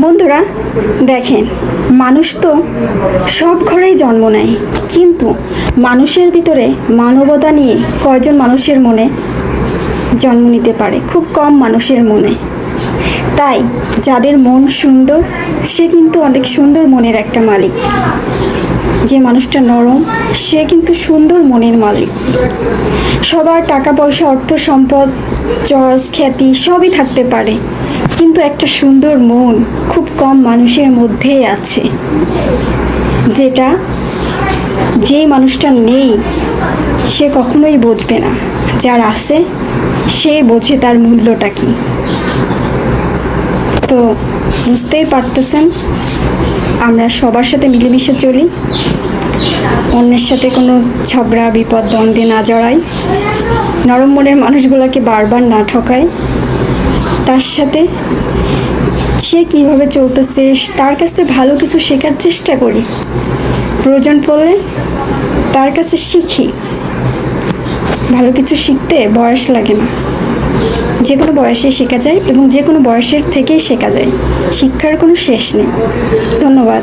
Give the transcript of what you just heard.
বন্ধুরা দেখেন, মানুষ তো সব ঘরেই জন্ম নেয়, কিন্তু মানুষের ভিতরে মানবতা নিয়ে কয়জন মানুষের মনে জন্ম নিতে পারে? খুব কম মানুষের মনে। তাই যাদের মন সুন্দর, সে কিন্তু অনেক সুন্দর মনের একটা মালিক। যে মানুষটা নরম, সে কিন্তু সুন্দর মনের মালিক। সবার টাকা পয়সা, অর্থ সম্পদ, যশ খ্যাতি সবই থাকতে পারে, কিন্তু একটা সুন্দর মন খুব কম মানুষের মধ্যেই আছে। যেটা যেই মানুষটা নেই, সে কখনোই বুঝবে না। যার আছে, সে বোঝে তার মূল্যটা কি। তো বুঝতেই পারতেছেন, আমরা সবার সাথে মিলেমিশে চলি, অন্যের সাথে কোনো ঝগড়া বিপদ দ্বন্দ্বে না জড়াই, নরম মনের মানুষগুলোকে বারবার না ঠকাই, তার সাথে সে কীভাবে চলতেছে তার কাছে ভালো কিছু শেখার চেষ্টা করি, প্রয়োজন পড়লে তার কাছে শিখি। ভালো কিছু শিখতে বয়স লাগে না, যে কোনো বয়সে শেখা যায় এবং যে কোনো বয়সের থেকেই শেখা যায়। শিক্ষার কোনো শেষ নেই। ধন্যবাদ।